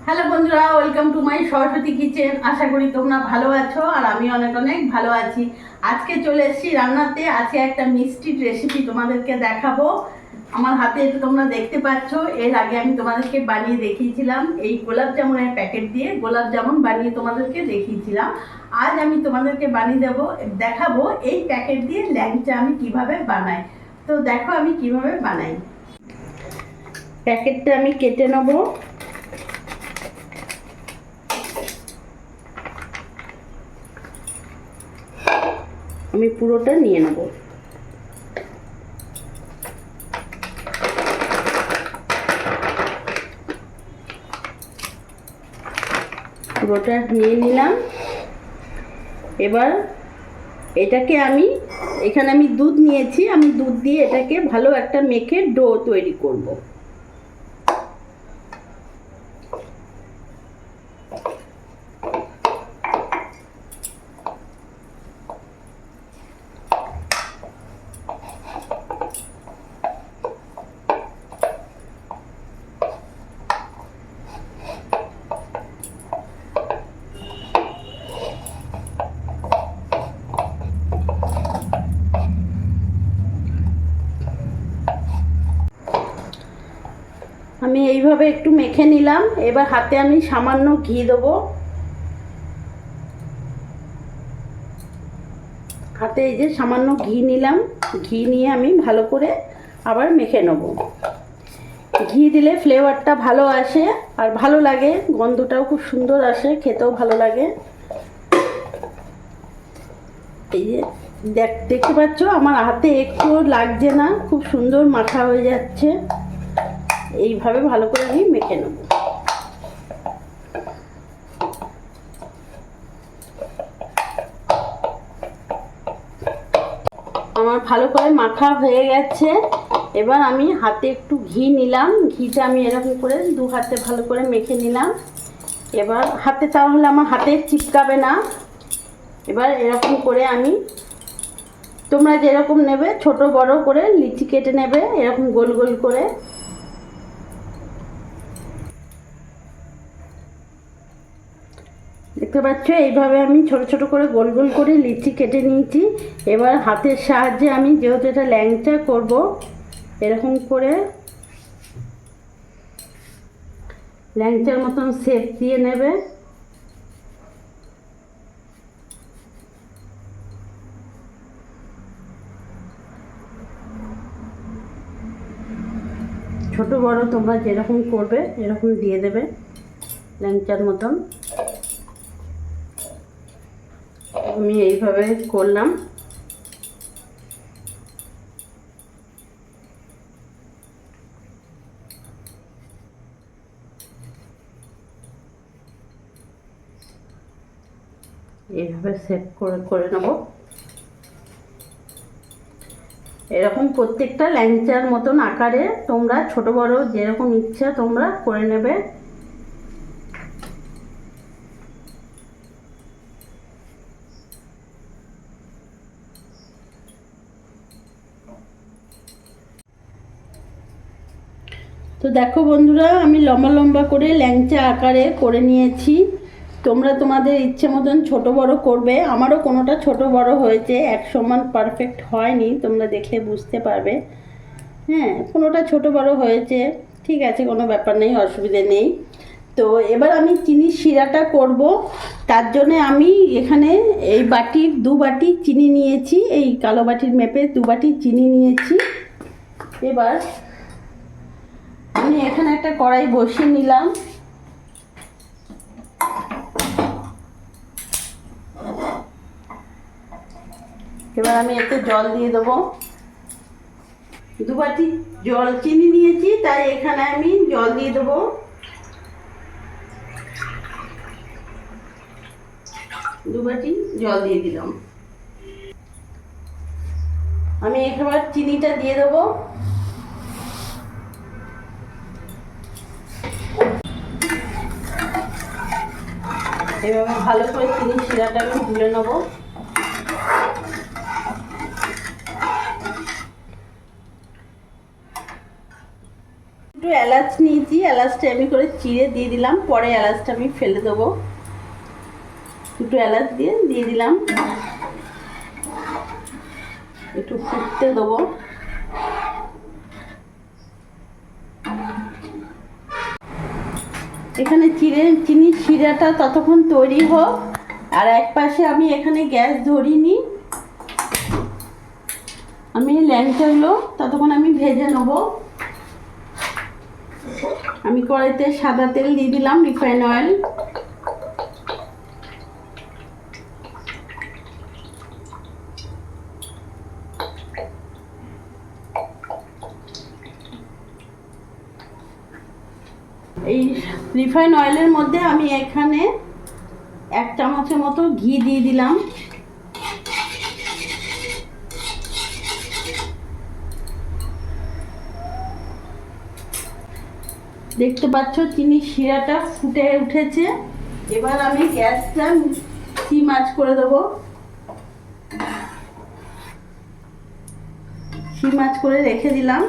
Hello বন্ধুরা, welcome to my Saraswati kitchen. আশা করি তোমরা ভালো আছো আর আমি অনেক অনেক ভালো আছি। আজকে চলে এসেছি রান্নাতে। আজকে একটা মিষ্টির রেসিপি তোমাদেরকে দেখাবো। আমার হাতে এটা তোমরা দেখতে পাচ্ছ। এর আগে আমি তোমাদেরকে বানিয়ে দেখিয়েছিলাম এই গোলাপ জামুনের প্যাকেট দিয়ে গোলাপ জামুন বানিয়ে তোমাদেরকে দেখিয়েছিলাম। আজ আমি তোমাদেরকে বানিয়ে দেখাবো এই প্যাকেট দিয়ে ল্যাংচা আমি কিভাবে বানাই। তো দেখো আমি কিভাবে বানাই। প্যাকেটটা আমি কেটে নেবো। আমি পুরোটা নিয়ে নেব। পুরোটা নিয়ে নিলাম। এবার এটাকে এখানে আমি দুধ নিয়েছি। আমি দুধ দিয়ে এটাকে ভালো একটা মেখে ডো তৈরি করব। আমি এইভাবে একটু মেখে নিলাম। এবার হাতে আমি সামান্য ঘি দেবো। হাতে এই যে সামান্য ঘি নিলাম। ঘি নিয়ে আমি ভালো করে আবার মেখে নেব। ঘি দিলে ফ্লেভারটা ভালো আসে আর ভালো লাগে, গন্ধটাও খুব সুন্দর আসে, খেতেও ভালো লাগে। এই যে দেখতে পাচ্ছ আমার হাতে একটু লাগছে না, খুব সুন্দর মাখা হয়ে যাচ্ছে। এইভাবে ভালো করে আমি মেখে নেব। আমার ভালো করে মাখা হয়ে গেছে। এবার আমি হাতে একটু ঘি নিলাম। ঘিটা আমি এরকম করে দু হাতে ভালো করে মেখে নিলাম। এবার হাতে, তাহলে আমার হাতে চিপকাবে না। এবার এরকম করে তোমরা যেরকম নেবে ছোট বড় করে লিচি কেটে নেবে, এরকম গোল গোল করে। দেখতে পাচ্ছ এইভাবে আমি ছোট ছোট করে গোল গোল করে লিচি কেটে নিয়েছি। এবার হাতের সাহায্যে আমি যেহেতু এটা ল্যাংচা করব, এরকম করে ল্যাংচার মতন শেপ দিয়ে নেবে। ছোট বড় তোমরা যেরকম করবে এরকম দিয়ে দেবে ল্যাংচার মতন। আমি এইভাবে করলাম। এইভাবে সেট করে নেব। এরকম প্রত্যেকটা ল্যাংচার মতন আকারে তোমরা ছোট বড় যেরকম ইচ্ছা তোমরা করে নেবে। তো দেখো বন্ধুরা, আমি লম্বা লম্বা করে ল্যাংচা আকারে করে নিয়েছি। তোমরা তোমাদের ইচ্ছে মতন ছোট বড় করবে। আমারও কোনোটা ছোট বড় হয়েছে, এক সমান পারফেক্ট হয়নি, তোমরা দেখলে বুঝতে পারবে। হ্যাঁ, কোনোটা ছোট বড় হয়েছে, ঠিক আছে, কোনো ব্যাপার নেই, অসুবিধে নেই। তো এবার আমি চিনির শিরাটা করব। তার জন্য আমি এখানে এই বাটির 2 বাটি চিনি নিয়েছি। এই কালো বাটির মেপে 2 বাটি চিনি নিয়েছি। এবার আমি এখানে একটা কড়াই বসিয়ে নিলাম। এবার আমি এতে জল দিয়ে দেবো। 2 বাটি চিনি নিয়েছি, তাই এখানে আমি জল দিয়ে দেবো। দু বাটি জল দিয়ে দিলাম। আমি এবার চিনিটা দিয়ে দেবো। এভাবে ভালো করে চিনির শিরাটা আমি গুলে নেবো। একটু এলাচ নিয়েছি, এলাচটা আমি করে চিড়ে দিয়ে দিলাম, পরে এলাচটা আমি ফেলে দেবো। দুটো এলাচ দিয়ে দিলাম, একটু ফুটতে দেবো। এখানে চিনির শিরাটা ততক্ষণ তৈরি হোক, আর এক পাশে আমি এখানে গ্যাস ধরিনি, আমি ল্যাংচাগুলো ততক্ষণ আমি ভেজে নেব। আমি কড়াইতে সাদা তেল দিয়ে দিলাম, রিফাইন অয়েল। এই রিফাইন অয়েলের মধ্যে আমি এখানে 1 চামচের মতো ঘি দিয়ে দিলাম। দেখতে পাচ্ছ চিনির শিরাটা ফুটে উঠেছে। এবার আমি গ্যাসটা সিম আঁচ করে দেবো। সিম আঁচ করে রেখে দিলাম।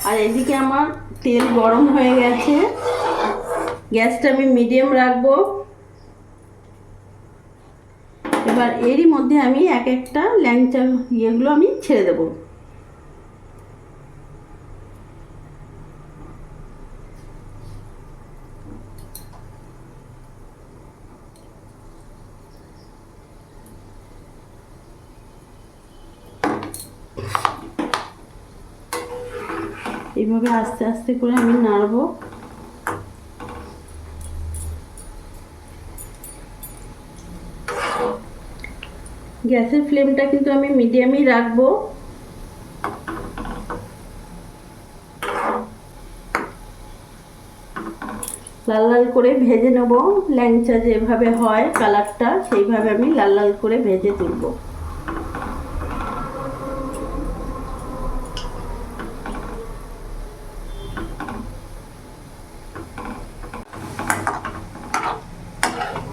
আর এদিকে আমার তেল গরম হয়ে গেছে, গ্যাসটা আমি মিডিয়াম রাখবো। এবার এরই মধ্যে আমি এক একটা ল্যাংচা ইয়েগুলো আমি ছেড়ে দেবো। এইভাবে আস্তে আস্তে করে আমি নাড়বো। গ্যাসের ফ্লেমটা কিন্তু আমি মিডিয়ামই রাখবো। লাল লাল করে ভেজে নেব, ল্যাংচা যেভাবে হয় কালারটা সেইভাবে আমি লাল লাল করে ভেজে তুলবো।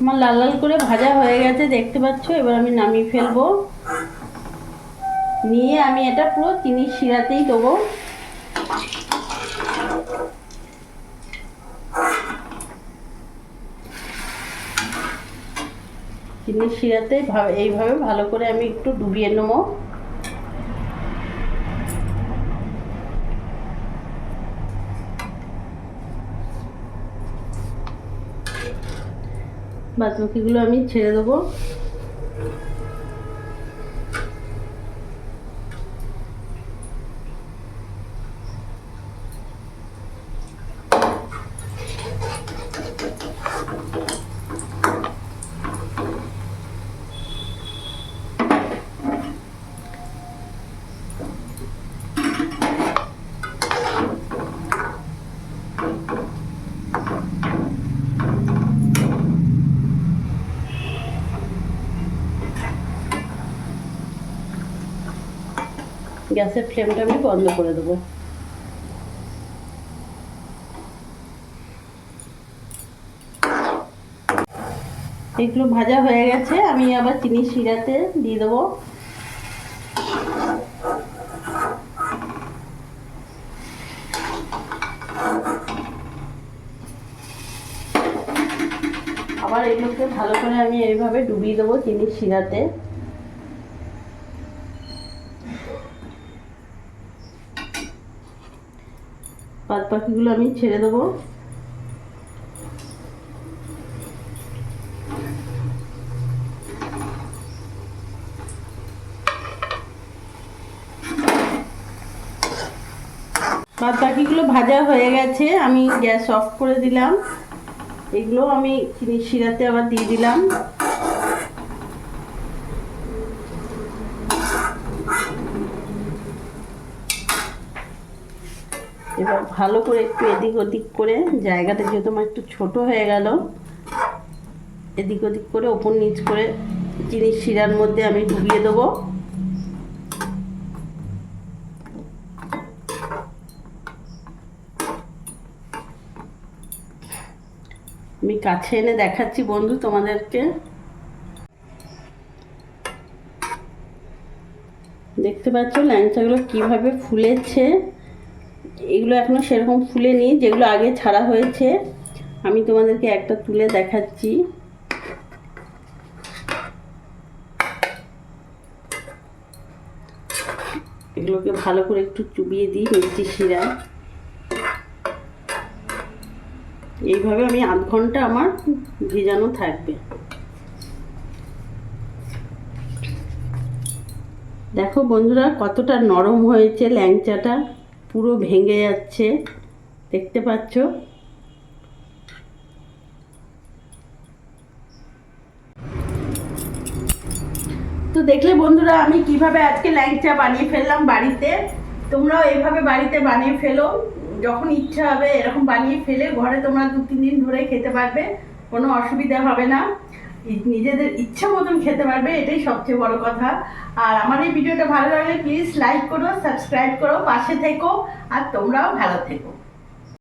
আমার লাল লাল করে ভাজা হয়ে গেছে, দেখতে পাচ্ছ। এবার আমি নামিয়ে ফেলবো, নিয়ে আমি এটা পুরো চিনির শিরাতেই দেবো। চিনির শিরাতে এইভাবে ভালো করে আমি একটু ডুবিয়ে নেবো। বাদবাকিগুলো আমি ছেড়ে দেবো। গ্যাসের ফ্লেমটা আমি বন্ধ করে দেবো। এগুলো ভাজা হয়ে গেছে, আমি আবার চিনির শিরাতে দিয়ে দেবো। আবার এগুলোকে ভালো করে আমি এইভাবে ডুবিয়ে দেবো চিনির শিরাতে। বাদ বাকিগুলো আমি ছেড়ে দেবো। বাদ বাকিগুলো ভাজা হয়ে গেছে, আমি গ্যাস অফ করে দিলাম। এগুলো আমি চিনির শিরাতে আবার দিয়ে দিলাম। এবার ভালো করে একটু এদিক ওদিক করে, জায়গাটা যেহেতু আমার একটু ছোট হয়ে গেল, এদিক ওদিক করে ওপর নিচ করে চিনির শিরার মধ্যে আমি ডুবিয়ে দেবো। আমি কাছে এনে দেখাচ্ছি বন্ধু তোমাদেরকে। দেখতে পাচ্ছ ল্যাংচাগুলো কিভাবে ফুলেছে। এগুলো এখনো সেরকম ফুলেনি, যেগুলো আগে ছাড়া হয়েছে আমি তোমাদেরকে একটা তুলে দেখাচ্ছি। এগুলোকে ভালো করে একটু চুবিয়ে দিই মিষ্টি শিরা। এইভাবে আমি আধ ঘন্টা আমার ভিজানো থাকবে। দেখো বন্ধুরা কতটা নরম হয়েছে ল্যাংচাটা, পুরো ভেঙে যাচ্ছে, দেখতে পাচ্ছ। তো দেখলে বন্ধুরা আমি কিভাবে আজকে ল্যাংচা বানিয়ে ফেললাম বাড়িতে। তোমরাও এইভাবে বাড়িতে বানিয়ে ফেলো, যখন ইচ্ছা হবে এরকম বানিয়ে ফেলে ঘরে তোমরা 2-3 দিন ধরে খেতে পারবে, কোনো অসুবিধা হবে না, নিজেদের ইচ্ছা মতন খেতে পারবে, এটাই সবচেয়ে বড় কথা। আর আমার এই ভিডিওটা ভালো লাগলে প্লিজ লাইক করো, সাবস্ক্রাইব করো, পাশে থেকো, আর তোমরাও ভালো থেকো।